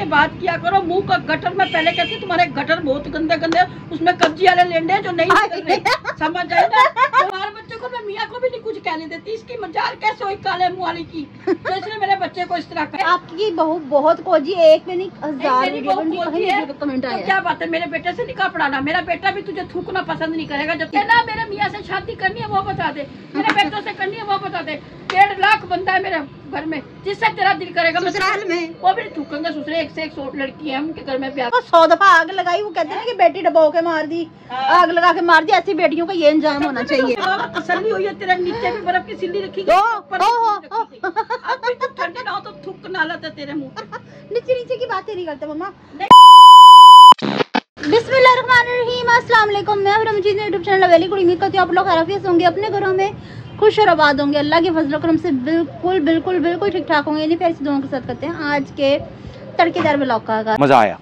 के बात किया करो। मुंह का गटर में पहले कहती तुम्हारे गटर बहुत गंदे गंदे, उसमें कब्जी वाले लेंडे जो नहीं निकल रहे, समझ आई ना। तुम्हारे बच्चों को मैं मियाँ को भी नहीं कुछ कहने देती, इसकी मजाल कैसे हुई काले मुँह वाली की, तो इसलिए मेरे बच्चे को इस तरह का। आपकी बहू बहुत खोजी, एक में नहीं 1000 कमेंट आया। क्या बात है, मेरे बेटे से निकाह पढ़ाना। मेरा बेटा भी तुझे थूकना पसंद नहीं करेगा। जब ना मेरे मियाँ से शादी करनी है वो बता दे, मेरे बेटों से करनी है वो बता दे। 1.5 लाख बंदा है मेरे घर में, जिससे तेरा दिल करेगा ससुराल में वो भी थूकेंगे। ससुरे 1 से 1 लड़की है उनके घर में ब्याह। 100 दफा आग लगाई, वो कहते हैं कि बेटी डबो के मार दी, आग लगा के मार दी। ऐसी बेटियों का ये अंजाम होना चाहिए। तसल्ली हुई है, तेरे नीचे भी बर्फ की सिल्ली रखी गई, ठंडी ना हो तो थूक ना लाता तेरे मुँह पे। नीचे की बातें नहीं करते मम्मा। बिस्मिल्लाहिर्रहमानिर्रहीम, अस्सलाम वालेकुम। मैं रमजीत यूट्यूब चैनल वेली गुड। उम्मीद करती हूँ आप लोग खैरियत होंगे, अपने घरों में खुश और आबाद होंगे। अल्लाह के फजल करम से बिल्कुल बिल्कुल बिल्कुल ठीक ठाक होंगे। इन्हीं पैसे दोनों के साथ करते हैं आज के तड़केदार ब्लॉग का आगाज़। मजा आया।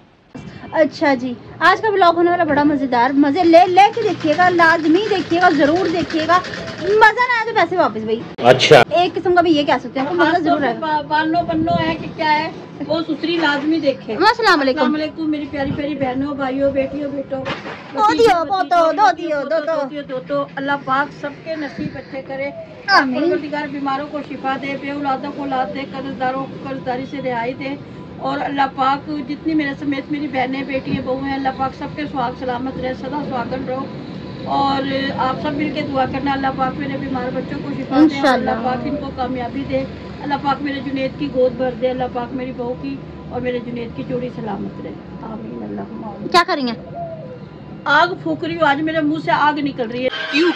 अच्छा जी, आज का ब्लॉग होने वाला बड़ा मजेदार। मजे ले के देखिएगा, लाजमी देखिएगा, जरूर देखिएगा। मजा ना आए तो पैसे वापस भाई। अच्छा, एक किस्म का भी ये कह सकते हैं, मजा जरूर है। बन्नो है कि क्या है, वो सुसरी लाजमी देखे। अस्सलाम वालेकुम मेरी प्यारी प्यारी बहनों, भाइयों, बेटियों, बेटों, दो अल्लाह पाक सबके नसीब अच्छे करे। परवरदिगार बीमारों को शिफा दे, बेऔलादों को औलाद दे, कर्जदारों को कर्जदारी से रिहाई दे। और अल्लाह पाक जितनी मेरे समेत मेरी बहनें, बेटियां, बहू हैं, अल्लाह पाक सबके सुहाग सलामत रहे, सदा सुहागन रहो। और आप सब मिलके दुआ करना, अल्लाह पाक मेरे बीमार बच्चों को शिफा दे, अल्लाह पाक इनको कामयाबी दे, अल्लाह पाक मेरे जुनेद की गोद भर दे, अल्लाह पाक मेरी बहू की और मेरे जुनेद की जोड़ी सलामत रहे। आमीन अल्लाह। क्या करेंगे? आग फूक रही हूँ, आज मेरे मुंह से आग निकल रही है। क्यों,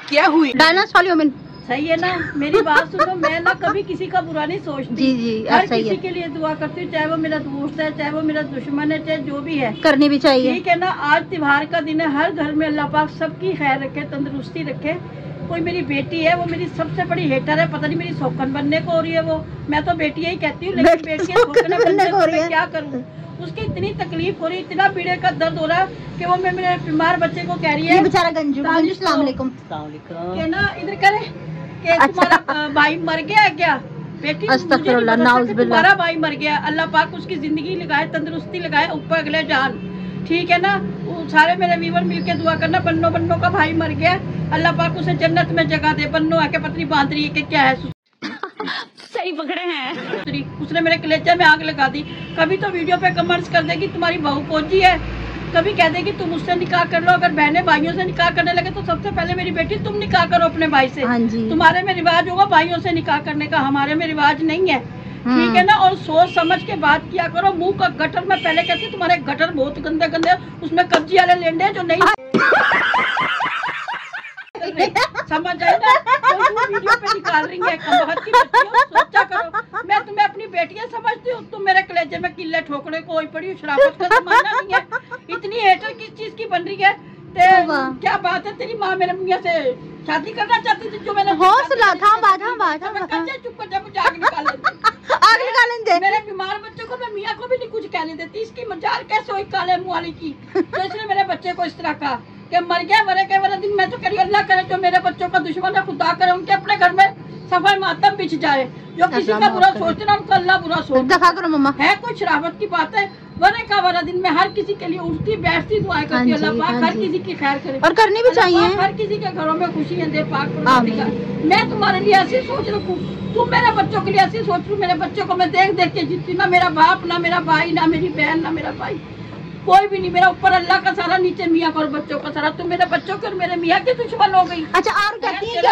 क्या हुई? डायनास वाली सही है ना, मेरी बात सुनो। मैं ना कभी किसी का बुरा नहीं सोचती। जी, हर किसी के लिए दुआ करती हूँ, चाहे वो मेरा दोस्त है, चाहे वो मेरा दुश्मन है, चाहे जो भी है, करनी भी चाहिए। ठीक है ना। आज त्योहार का दिन है, हर घर में अल्लाह पाक सबकी खैर रखे, तंदुरुस्ती रखे। कोई मेरी बेटी है, वो मेरी सबसे बड़ी हेटर है, पता नहीं मेरी सौकन बनने को हो रही है वो। मैं तो बेटी ही कहती हूँ, लेकिन बेटी बनने को मैं क्या करूँ। उसकी इतनी तकलीफ हो रही, इतना पीड़े का दर्द हो रहा है कि वो मैं मेरे बीमार बच्चे को कह रही है बेचारा गंजू। अस्सलाम वालेकुम। ना इधर करे कि तुम्हारा भाई मर गया है क्या? बेटी तुम्हारा भाई मर गया, अल्लाह पाक उसकी जिंदगी लगाए, तंदुरुस्ती लगाए, ऊपर अगले जान। ठीक है ना। वो सारे मेरे वीवर मिलके दुआ करना। बन्नो का भाई मर गया, अल्लाह पाक उसे जन्नत में जगह दे। बन्नो आके पत्नी बांध रही है कि क्या है। सही पकड़े हैं। उसने मेरे कलेजे में आग लगा दी। कभी तो वीडियो पे कमेंट्स कर देगी तुम्हारी बहू पहुंची है, कभी कह देगी तुम उससे निकाह कर लो। अगर बहनें भाइयों से निकाह करने लगे तो सबसे पहले मेरी बेटी तुम निकाह करो अपने भाई से। हाँ जी। तुम्हारे में रिवाज होगा भाइयों से निकाह करने का, हमारे में रिवाज नहीं है। ठीक है ना। और सोच समझ के बात किया करो। मुंह का गटर में पहले कहती तुम्हारे गटर बहुत गंदे गंदे, उसमें कब्जी वाले लेंडे जो नहीं समझ आई ना। वीडियो पे निकाल रही है, कमबख्त की बच्चियों, सोचा करो। मैं तुम्हें अपनी बेटियां समझती हूँ, तुम मेरे कलेजे में किले ठोकने को पड़ी। शराफत का जमाना नहीं है। इतनी हेटर किस चीज की बन रही है? क्या बात है, तेरी माँ मेरे मियाँ से शादी करना चाहती थी जो मैंने हौसला था। चुप कर जा, मुझे आग निकालें दे। मेरे बीमार बच्चों को मैं मियाँ को भी नहीं कुछ कहने देती, इसकी मजाल कैसे हुई काले मुँह वाली की, तो इसलिए मेरे बच्चे को इस तरह का कि मर गया मरे के वाला दिन। मैं तो कह रही हूँ अल्लाह करे जो मेरे बच्चों का दुश्मन है, खुदा करे उनके अपने घर में सफाई मातम बिछ जाए। जो किसी का बुरा सोचते ना उनका अल्लाह बुरा सोचता करो। मम्मा है कोई शराबत की बात है? वरे का वाला दिन में हर किसी के लिए उठती बैठती दुआएं करती, अल्लाह पाक हर किसी की खैर करे और करनी भी चाहिए। हर किसी के घरों में खुशियां दे पाक। मैं तुम्हारे लिए ऐसी सोच रखूँ, तुम मेरे बच्चों के लिए ऐसी सोच रही। मेरे बच्चों को मैं देख देख के जीती, ना मेरा बाप, ना मेरा भाई, ना मेरी बहन, ना मेरा भाई, कोई भी नहीं। मेरा ऊपर अल्लाह का सारा, नीचे मियाँ का और बच्चों का सारा। तुम मेरे बच्चों के और मेरे मियाँ की दुश्मन हो गई। अच्छा, और कहती है कि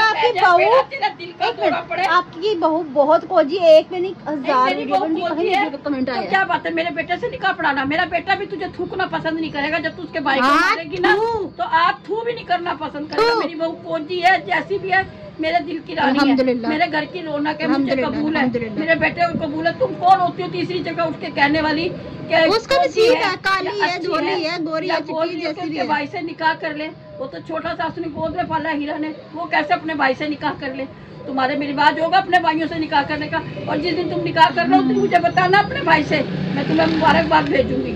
आपकी बहू बहुत खोजी, एक में नहीं 1000 कमेंट आया। क्या बात है, मेरे बेटे से निकाह पढ़ाना। मेरा बेटा भी तुझे थूकना पसंद नहीं करेगा। जब तू उसके भाई को मारेगी ना तो आप थू भी नहीं करना पसंद करेगा। मेरी बहू खोजी है, जैसी भी है, मेरे दिल की रानी है, मेरे घर की रौनक है, मुझे कबूल है। मेरे बेटे को कबूल है। तुम कौन होती हो तीसरी जगह उठ के कहने वाली उसका नसीब है, काली है, धोली है, गोरी है, चिट्टी जैसी भी है। भाई से निकाह कर ले। वो तो छोटा सा उसने गोद में पाला हीरा ने, वो कैसे अपने भाई से निकाह कर ले? तुम्हारे में रिवाज होगा अपने भाइयों से निकाह करने का, और जिस दिन तुम निकाह कर रहे हो तो मुझे बताना अपने भाई से, मैं तुम्हें मुबारकबाद भेजूंगी।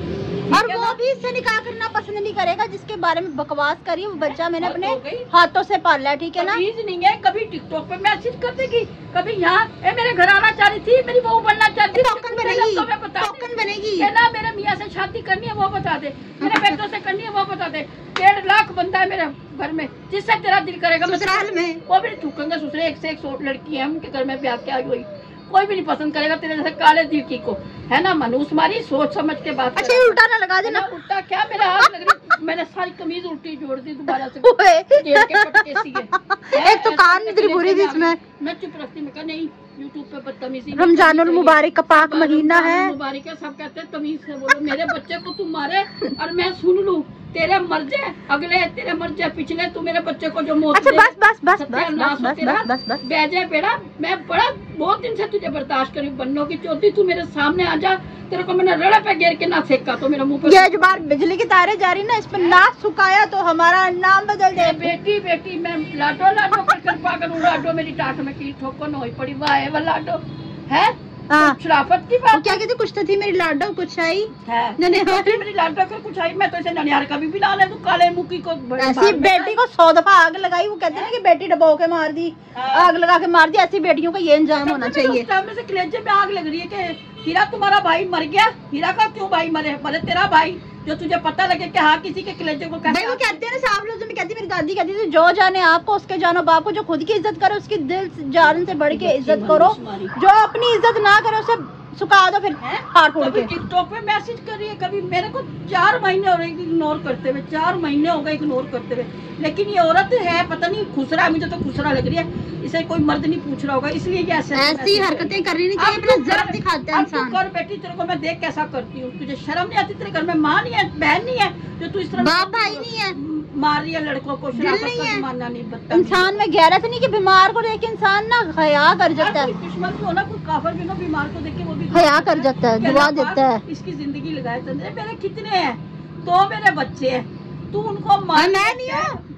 और वो भी इससे निकाह करना पसंद नहीं करेगा जिसके बारे में बकवास करी। वो बच्चा मैंने अपने हाथों से पाला है, ठीक है ना। नहीं है, कभी टिकटॉक पे मैसेज कर देगी, कभी यहाँ मेरे घर आना चाह रही थी, मेरी बहू बनना चाहती थी, टोकन बनेगी, टोकन बनेगी ना, मेरे मियाँ से शादी करनी है वो बता दे, मेरे बेटों से करनी है वो बता दे। 1.5 लाख बंदा है मेरे घर में, जिससे तेरा दिल करेगा ससुराल में वो भी थूकेंगे। ससुरे 1 से 1 लड़की है उनके घर में ब्याह के आई हुई, कोई भी नहीं पसंद करेगा तेरे जैसे काले दिल की को, है ना। मनूस मारी सोच समझ के बात। अच्छा उल्टा ना लगा देना। उल्टा क्या, मेरा आग लग रही, मैंने सारी कमीज उल्टी जोड़ दी दोबारा से के पटके सीए। एक तो कान इतनी बुरी थी इसमें। मैं चुप रखती, मैं कहा नहीं यूट्यूब पे बदतमीजी। रमजानुल मुबारक का पाक महीना है, मुबारक है, सब कहते हैं तमीज से बोलो। मेरे बच्चे को तू मारे और मैं सुन लूं, तेरे मर जाए अगले, तेरे मर जाए पिछले, तू मेरे बच्चे को जो मौत। अच्छा बस बस बस बस बस बस बेजे बेड़ा, मैं बड़ा बहुत दिन से तुझे बर्दाश्त करी, बन्नों की चौथी तू मेरे सामने आ जा, तेरे को मैंने रड़े पे घेर के ना फेंका तो मेरे मुंह पे। ये जो बार बिजली की तारे जा रही ना, इस पर नाक सुखाया तो हमारा नाम बदल दे। बेटी बेटी मैं लाडो लाडो कर पागल हूँ, लाडो मेरी टाट में की ठोकर होई पड़ी, वाह वो लाडो है। हाँ। शराफत की बात क्या कहते, कुछ तो थी मेरी लाडो कुछ आई है, मेरी लाडो को कुछ आई, मैं तो इसे ननिहार का भी बिला ले, तू काले मुखी को ऐसी बेटी को 100 दफा आग लगाई। वो कहते हैं ना कि बेटी डबो के मार दी, आग लगा के मार दी, ऐसी बेटियों का ये इंजाम होना चाहिए। में से कलेजे में आग लग रही है कि हीरा तुम्हारा भाई मर गया। हीरा का क्यों भाई मरे, मरे तेरा भाई, जो तुझे पता लगे कि हाँ किसी के कलेजे को कैसे। वो कहते हैं ना साफ लोग में कहती, मेरी दादी कहती थी जो जाने आपको उसके जानो बाप को, जो खुद की इज्जत करे उसकी दिल जान से बढ़ के इज्जत करो, जो अपनी इज्जत ना करे उसे सुखा दो फिर हाथ फोड़ के। टिकटॉक पे मैसेज कर रही है, कभी मेरे को 4 महीने हो रहे इग्नोर करते हुए, 4 महीने हो गए इग्नोर करते हुए। लेकिन ये औरत है पता नहीं खुसरा है, मुझे तो खुसरा लग रही है, इसे कोई मर्द नहीं पूछ रहा होगा, इसलिए ये ऐसी हरकतें करनी नहीं चाहिए, अपना ज़र्फ दिखाता है इंसान। कर बेटी, तेरे को मैं देख कैसा करती हूँ, तुझे शर्म नहीं आती? तेरे घर में माँ नहीं है, बहन नहीं है, जो तू इस तरह बाप भाई नहीं है, मार रही है लड़कों को, शराफत का मानना नहीं बता। इंसान में गैरत नहीं कि बीमार को देख इंसान ना हया कर जाता है। दुश्मन भी हो ना, कोई काफिर भी हो, बीमार को देख के वो भी हया कर जाता है, दुआ देता है। इसकी जिंदगी लगाए तंदरे, मेरे कितने हैं, 2 मेरे बच्चे हैं, तू उनको मार। मैं नहीं हूँ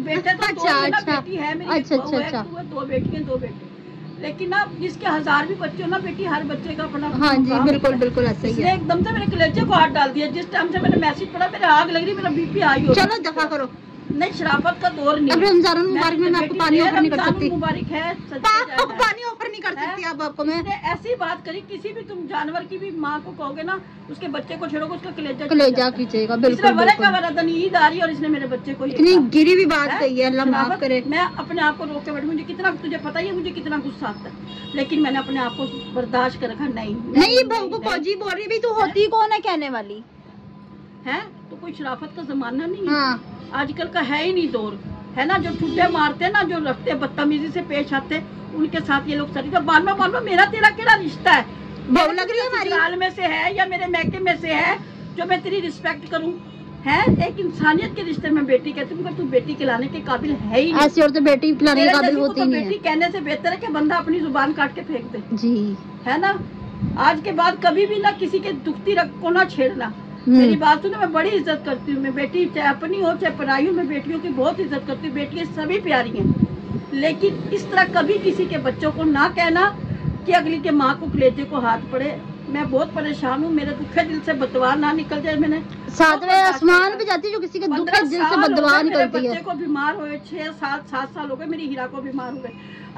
बेटे तो अच्छा, बेटी है मेरी, अच्छा 2 बेटी हैं 2 बेटे। लेकिन ना जिसके 1000 भी बच्चे हो ना बेटी, हर बच्चे का अपना। हाँ जी बिल्कुल बिल्कुल ऐसा ही है। एकदम से मेरे कलेजे को हाथ डाल दिया, जिस टाइम से मैंने मैसेज पढ़ा मेरे आग लग रही, मेरा बीपी हाई हो। चलो दफा करो, नहीं शराफत का दौर नहीं। अब रमजान मुबारक में मैं आपको पानी ऑफर नहीं कर सकती, मुबारक है, पानी ऑफर नहीं कर सकती अब आपको मैं। ऐसी बात करी, किसी भी तुम जानवर की भी माँ को कहोगे ना, उसके बच्चे को छेड़ोगे उसका कलेजा खींचेगा। बिल्कुल ईद आ रही है और इसने मेरे बच्चे को इतनी गिरी भी बात कही है, अल्लाह माफ करे। मैं अपने आप को रोक के बैठी, मुझे कितना, तुझे पता ही है मुझे कितना गुस्सा आता है, लेकिन मैंने अपने आप को बर्दाश्त कर रखा। नहीं बहू को फौजी बोल रही, तो होती कौन है कहने वाली है, तो कोई शराफत का जमाना नहीं है आजकल का, है ही नहीं दौर, है ना। जो ठुड्डे मारते ना, जो रखते बदतमीजी से पेश आते, उनके साथ ये लोग सरी। तो मान लो मेरा तेरा केड़ा रिश्ता है, बहू लग रही है हमारी, ससुराल में से है या मेरे मैके में से है, जो मैं तेरी रिस्पेक्ट करूं, है एक इंसानियत के रिश्ते में बेटी कहती हूँ, तू बेटी खिलाने के काबिल है ही नहीं। ऐसी और तो बेटी खिलाने के काबिल होती नहीं है। बेटी कहने से बेहतर है कि बंदा अपनी जुबान काट के फेंक दे जी, है ना। आज के बाद कभी भी ना किसी के दुखती रख को ना छेड़ना। मेरी बात सुनो, मैं बड़ी इज्जत करती हूँ, मैं बेटी चाहे अपनी हो चाहे पराई हो, मैं बेटियों की बहुत इज्जत करती हूँ, बेटियां सभी प्यारी हैं। लेकिन इस तरह कभी किसी के बच्चों को ना कहना कि अगली के माँ को कलेजे को हाथ पड़े। मैं बहुत परेशान हूँ, मेरे दुखे दिल से बददुआ ना निकल जाए। मैंने 7वें आसमान पे जाती है जो किसी के दुखे दिल से बददुआ निकलती है। बच्चे को बीमार हुए 6-7 साल हो गए, मेरी हीरा को बीमार हुए।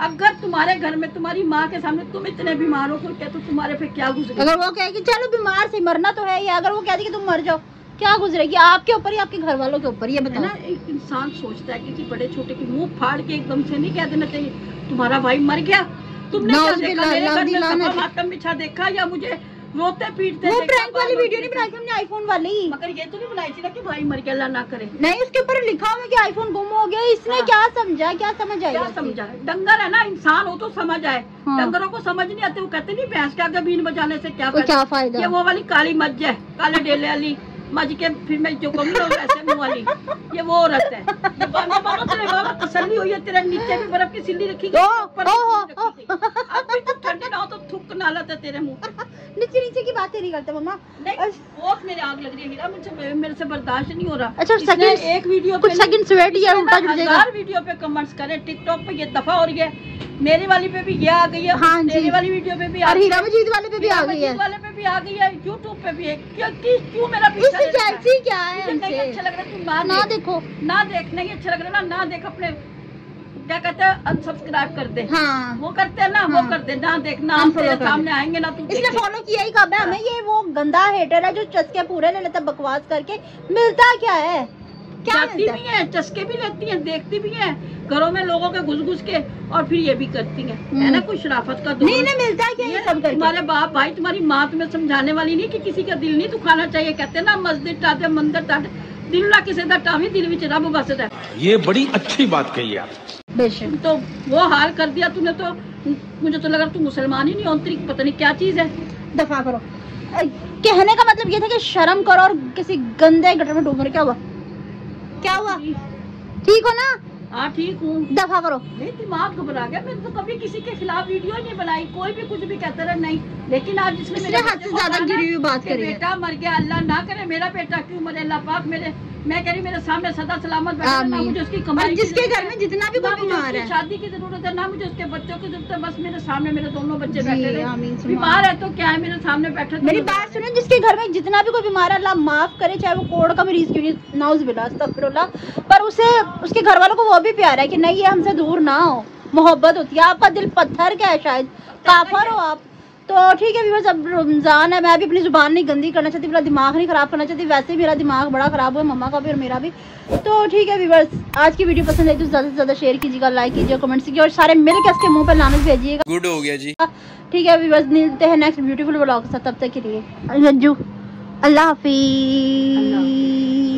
अगर तुम्हारे घर में तुम्हारी माँ के सामने तुम इतने बीमार हो क्या, तो तुम्हारे पे क्या गुजरेगी? अगर वो कहे कि चलो बीमार से मरना तो है, या अगर वो कहती कि तुम मर जाओ, क्या गुजरेगी आपके ऊपर या आपके घर वालों के ऊपर? ये बताओ ना। एक इंसान सोचता है किसी बड़े छोटे की मुंह फाड़ के एकदम से नहीं कह देना चाहिए तुम्हारा भाई मर गया। तुमने क्या देखा मेरे घर में, मातम बिछा देखा या मुझे रोते पीटते? वो प्रैंक वाली वीडियो नहीं बनाई थी हमने, आईफोन वाली। मगर ये तो नहीं बनाई थी ना कि भाई मर गया, अल्लाह ना करे। नहीं, उसके ऊपर लिखा हुआ है कि आईफोन गुम हो गया। इसने क्या समझा, क्या समझ आया? क्या समझा? डंगर है ना, इंसान हो तो समझ आए। डंगरों को समझ नहीं आते, वो कहते नहीं भैंस के आगे बीन बजाने से क्या फायदा। ये वो वाली काली मज्ज है, काले डेले वाली मज के फिर मैं जो कहूँगी ऐसे मुँह वाली, ये वो औरत है। ये तेरे बाबा तसल्ली हुई है, तेरे नीचे भी बर्फ की सिल्ली रखी गई, ऊपर अब भी तुम ठंडी ना हो तो थूक नाला था तेरे मुँह। नीचे की बातें नहीं करते मम्मा। बहुत मेरे आग लग रही है हीरा, मुझे मेरे से बर्दाश्त नहीं हो रहा। अच्छा एक वीडियो कुछ सेकंड वेट या उल्टा जुड़ जाएगा। 1000 वीडियो पे कमेंट्स करें, टिकटॉक पे ये दफा हो रही है, मेरी वाली पे भी ये आ गई है, हाँ जी, मेरी वाली वीडियो पे भी, और हीरा मजीद वाले पे भी आ गई है, वाले पे भी आ गई है, यूट्यूब पे भी है। क्यों मेरा पीछा इससे जेलसी क्या है नहीं अच्छा लग रहा है, तू ना देखो, ना देखने की अच्छा लग रहा है ना देख, अपने क्या कहते हैं अनसब्सक्राइब कर दे। हाँ वो करते हैं ना, हाँ। वो कर दे, ना देखना, हम तेरे सामने आएंगे ना, तू इसने फॉलो किया ही कब है हमें? ये वो गंदा हेटर है जो चस्के पूरे ले लेता बकवास करके। मिलता क्या है? क्या जाती भी है, चस्के भी लेती है, देखती भी है घरों में लोगों के घुस के, और फिर ये भी करती है ना कोई शराफत का दौर। नहीं मिलता क्या ये सब? तुम्हारे बाप भाई तुम्हारी माँ तुम्हें समझाने वाली नहीं कि किसी का दिल नहीं दुखाना चाहिए। कहते हैं ना मस्जिद टाटे मंदिर टाटे, दिल ना किसी का टावी, दिल विच रब बसदा। ये बड़ी अच्छी बात कही आप। बेशक तो वो हाल कर दिया तूने, तो मुझे तो लगा तू मुसलमान ही नहीं होती, पता नहीं क्या चीज है। दफा करो। कहने का मतलब ये था कि शर्म करो और किसी गंदे गटर में डूब रहे। क्या हुआ? क्या हुआ? ठीक हो ना? हाँ ठीक हूँ। दफा करो। नहीं दिमाग घबरा गया, मैंने तो कभी किसी के खिलाफ वीडियो ही नहीं बनाई, कोई भी कुछ भी कहता रहा नहीं। लेकिन आज जिसने मेरे हद से ज्यादा गिरी हुई बात करी, बेटा मर गया, अल्लाह ना करे मेरा बेटा क्यों मरे, अल्लाह पाक मेरे, मैं कह रही मेरे सामने सदा सलामत बैठा, ना मुझे उसकी कमाई, जिसके घर में जितना भी कोई बीमार है, शादी की जरूरत है, ना मुझे उसके बच्चों की जरूरत है, बस मेरे सामने मेरे दोनों बच्चे बैठे रहे। बीमार है तो क्या है, मेरे सामने बैठे। मेरी बात सुनो, जिसके घर में जितना भी कोई बीमार है अल्लाह माफ करे, चाहे वो कोड़ का मरीज क्यों नहीं, नाउज़ुबिल्लाह अस्तगफिरुल्लाह, पर उसे उसके घर वालों को वो भी प्यार है कि नहीं ये हमसे दूर ना हो, मोहब्बत होती है। आपका दिल पत्थर क्या है, शायद काफर हो आप। तो ठीक है व्यूअर्स, अब रमजान है, मैं भी अपनी जुबान नहीं गंदी करना चाहती, मेरा दिमाग नहीं खराब करना चाहती, वैसे ही मेरा दिमाग बड़ा खराब हुआ, मम्मा का भी और मेरा भी। तो ठीक है व्यूअर्स, आज की वीडियो पसंद आई तो ज़्यादा से ज़्यादा शेयर कीजिएगा, लाइक कीजिएगा, कमेंट कीजिए और सारे मिलकर इसके मुंह पर लानत भेजिएगा। गुड हो गया जी। ठीक है व्यूअर्स, मिलते हैं नेक्स्ट ब्यूटीफुल व्लॉग के साथ, तब तक के लिए अल्लाह हाफिज़।